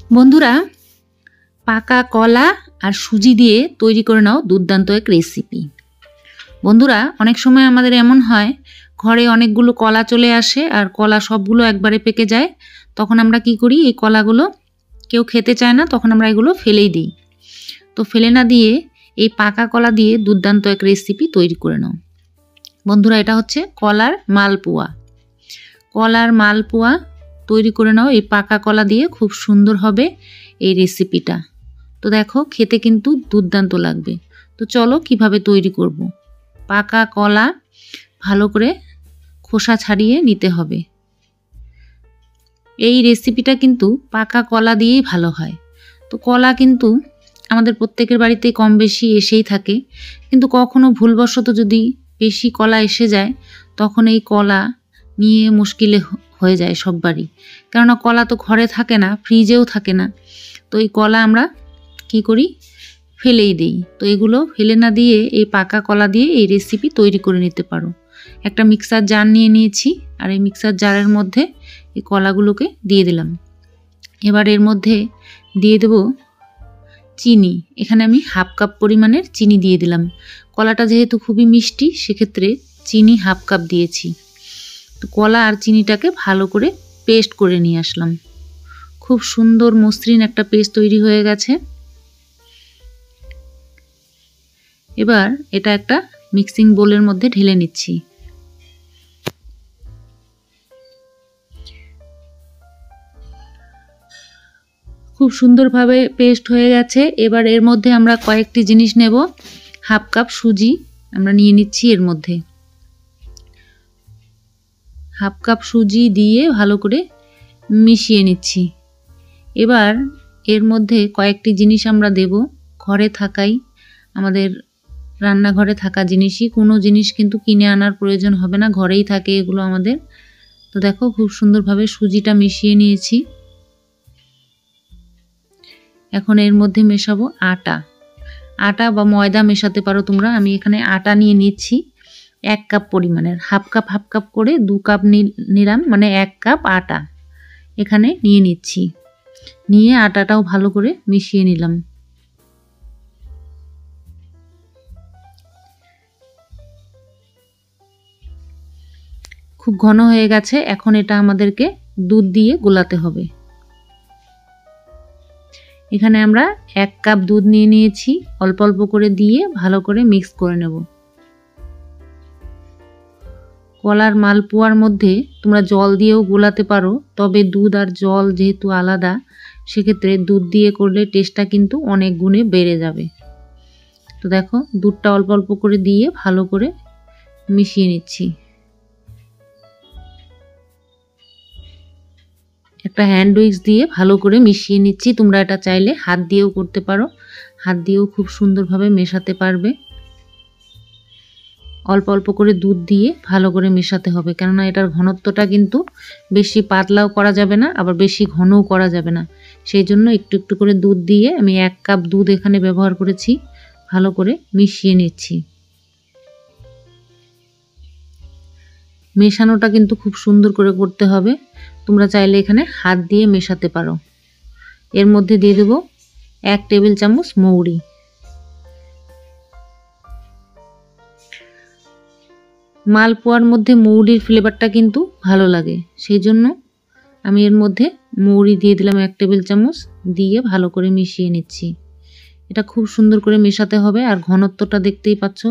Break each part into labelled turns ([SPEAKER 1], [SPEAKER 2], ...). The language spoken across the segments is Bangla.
[SPEAKER 1] বন্ধুরা, পাকা কলা আর সুজি দিয়ে তৈরি করে নাও দুর্দান্ত এক রেসিপি। বন্ধুরা, অনেক সময় আমাদের এমন হয় ঘরে অনেকগুলো কলা চলে আসে আর কলা সবগুলো একবারে পেকে যায়। তখন আমরা কি করি, এই কলাগুলো কেউ খেতে চায় না, তখন আমরা এগুলো ফেলেই দিই। তো ফেলে না দিয়ে এই পাকা কলা দিয়ে দুর্দান্ত এক রেসিপি তৈরি করে নাও। বন্ধুরা, এটা হচ্ছে কলার মালপোয়া। কলার মালপোয়া তৈরি করে নাও এই পাকা কলা দিয়ে, খুব সুন্দর হবে এই রেসিপিটা। তো দেখো, খেতে কিন্তু দুর্দান্ত লাগবে। তো চলো কিভাবে তৈরি করব। পাকা কলা ভালো করে খোসা ছাড়িয়ে নিতে হবে। এই রেসিপিটা কিন্তু পাকা কলা দিয়েই ভালো হয়। তো কলা কিন্তু আমাদের প্রত্যেকের বাড়িতে কম বেশি এসেই থাকে, কিন্তু কখনো ভুলবশত যদি বেশি কলা এসে যায়, তখন এই কলা নিয়ে মুশকিলে হয়ে যায় সববারই। কেননা কলা তো ঘরে থাকে না, ফ্রিজেও থাকে না। তো এই কলা আমরা কি করি, ফেলেই দিই। তো এগুলো ফেলে না দিয়ে এই পাকা কলা দিয়ে এই রেসিপি তৈরি করে নিতে পারো। একটা মিক্সার জার নিয়ে নিয়েছি, আর এই মিক্সার জারের মধ্যে এই কলাগুলোকে দিয়ে দিলাম। এবার এর মধ্যে দিয়ে দেব চিনি। এখানে আমি হাফ কাপ পরিমাণের চিনি দিয়ে দিলাম। কলাটা যেহেতু খুবই মিষ্টি, সেক্ষেত্রে চিনি হাফ কাপ দিয়েছি। তো কলা আর চিনিটাকে ভালো করে পেস্ট করে নিয়ে আসলাম। খুব সুন্দর মসৃণ একটা পেস্ট তৈরি হয়ে গেছে। এবার এটা একটা মিক্সিং বোলের মধ্যে ঢেলে নিচ্ছি। খুব সুন্দরভাবে পেস্ট হয়ে গেছে। এবার এর মধ্যে আমরা কয়েকটি জিনিস নেব। হাফ কাপ সুজি আমরা নিয়ে নিচ্ছি এর মধ্যে। হাফ কাপ সুজি দিয়ে ভালো করে মিশিয়ে নিচ্ছি। এবার এর মধ্যে কয়েকটি জিনিস আমরা দেব, ঘরে থাকাই, আমাদের রান্নাঘরে থাকা জিনিসই। কোনো জিনিস কিন্তু কিনে আনার প্রয়োজন হবে না, ঘরেই থাকে এগুলো আমাদের। তো দেখো, খুব সুন্দরভাবে সুজিটা মিশিয়ে নিয়েছি। এখন এর মধ্যে মেশাবো আটা। আটা বা ময়দা মেশাতে পারো তোমরা। আমি এখানে আটা নিয়ে নিচ্ছি 1 কাপ পরিমাণের। হাফ কাপ করে 2 কাপ নিলাম, মানে 1 কাপ আটা এখানে নিয়ে নিচ্ছি। নিয়ে আটাটাও ভালো করে মিশিয়ে নিলাম। খুব ঘন হয়ে গেছে। এখন এটা আমাদেরকে দুধ দিয়ে গোলাতে হবে। এখানে আমরা 1 কাপ দুধ নিয়ে নিয়েছি, অল্প অল্প করে দিয়ে ভালো করে মিক্স করে নেব। কলার মালপোয়ার মধ্যে তোমরা জল দিয়েও গোলাতে পারো, তবে দুধ আর জল যেহেতু আলাদা, সেক্ষেত্রে দুধ দিয়ে করলে টেস্টটা কিন্তু অনেক গুণে বেড়ে যাবে। তো দেখো, দুধটা অল্প অল্প করে দিয়ে ভালো করে মিশিয়ে নিচ্ছি। একটা হ্যান্ড উইক্স দিয়ে ভালো করে মিশিয়ে নিচ্ছি। তোমরা এটা চাইলে হাত দিয়েও করতে পারো, হাত দিয়েও খুব সুন্দরভাবে মেশাতে পারবে। অল্প অল্প করে দুধ দিয়ে ভালো করে মেশাতে হবে, কেননা এটার ঘনত্বটা কিন্তু বেশি পাতলাও করা যাবে না, আবার বেশি ঘনও করা যাবে না। সেই জন্য একটু একটু করে দুধ দিয়ে, আমি 1 কাপ দুধ এখানে ব্যবহার করেছি, ভালো করে মিশিয়ে নিচ্ছি। মেশানোটা কিন্তু খুব সুন্দর করে করতে হবে। তোমরা চাইলে এখানে হাত দিয়ে মেশাতে পারো। এর মধ্যে দিয়ে দেব 1 টেবিল চামচ মৌরি। মালপোয়ার মধ্যে মৌরির ফ্লেভারটা কিন্তু ভালো লাগে, সেই জন্য আমি এর মধ্যে মৌরি দিয়ে দিলাম 1 টেবিল চামচ, দিয়ে ভালো করে মিশিয়ে নিচ্ছি। এটা খুব সুন্দর করে মেশাতে হবে। আর ঘনত্বটা দেখতেই পাচ্ছ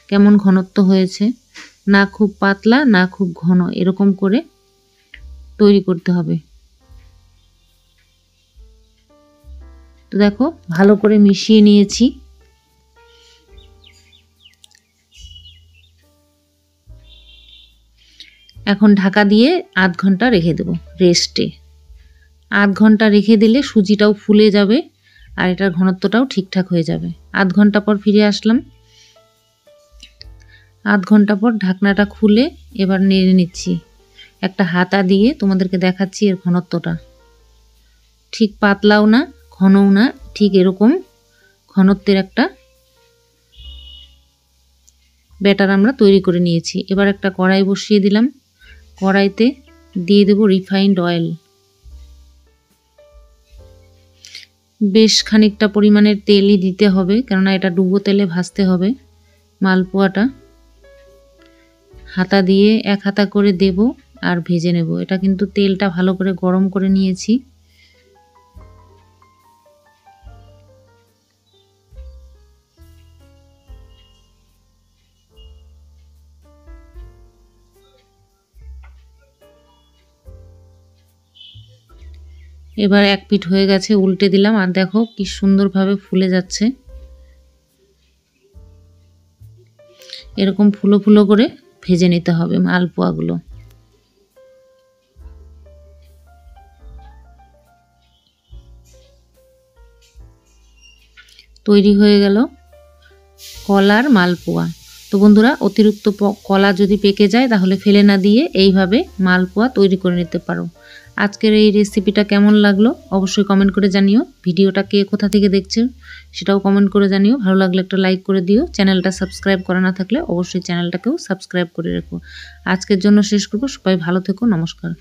[SPEAKER 1] কেমন ঘনত্ব হয়েছে, না খুব পাতলা না খুব ঘন, এরকম করে তৈরি করতে হবে। তো দেখো, ভালো করে মিশিয়ে নিয়েছি। এখন ঢাকা দিয়ে আধ ঘন্টা রেখে দেব রেস্টে। আধ ঘন্টা রেখে দিলে সুজিটাও ফুলে যাবে আর এটার ঘনত্বটাও ঠিকঠাক হয়ে যাবে। আধ ঘন্টা পর ফিরে আসলাম। আধ ঘন্টা পর ঢাকনাটা খুলে এবার নেড়ে নিচ্ছি। একটা হাতা দিয়ে তোমাদেরকে দেখাচ্ছি এর ঘনত্বটা। ঠিক পাতলাও না ঘনও না, ঠিক এরকম ঘনত্বের একটা ব্যাটার আমরা তৈরি করে নিয়েছি। এবার একটা কড়াই বসিয়ে দিলাম। কড়াইতে দিয়ে দেব রিফাইন্ড অয়েল। বেশ খানিকটা পরিমাণের তেলই দিতে হবে, কেননা এটা ডুবো তেলে ভাজতে হবে মালপোয়াটা। হাতা দিয়ে এক হাতা করে দেব আর ভেজে নেব। এটা কিন্তু তেলটা ভালো করে গরম করে নিয়েছি। এবার এক পিঠ হয়ে গেছে, উল্টে দিলাম, আর দেখো কি সুন্দরভাবে ফুলে যাচ্ছে। এরকম ফুলো ফুলো করে ভেজে নিতে হবে মালপোয়াগুলো। তৈরি হয়ে গেল কলার মালপোয়া। তো বন্ধুরা, অতিরিক্ত কলা যদি পেকে যায় তাহলে ফেলে না দিয়ে এইভাবে মালপোয়া তৈরি করে নিতে পারো। আজকের এই রেসিপিটা কেমন লাগলো অবশ্যই কমেন্ট করে জানিও। ভিডিওটা কে কোথা থেকে দেখছো সেটাও কমেন্ট করে জানিও। ভালো লাগলে একটা লাইক করে দিও। চ্যানেলটা সাবস্ক্রাইব করা না থাকলে অবশ্যই চ্যানেলটাকেও সাবস্ক্রাইব করে রেখো। আজকের জন্য শেষ করব। সবাই ভালো থেকো। নমস্কার।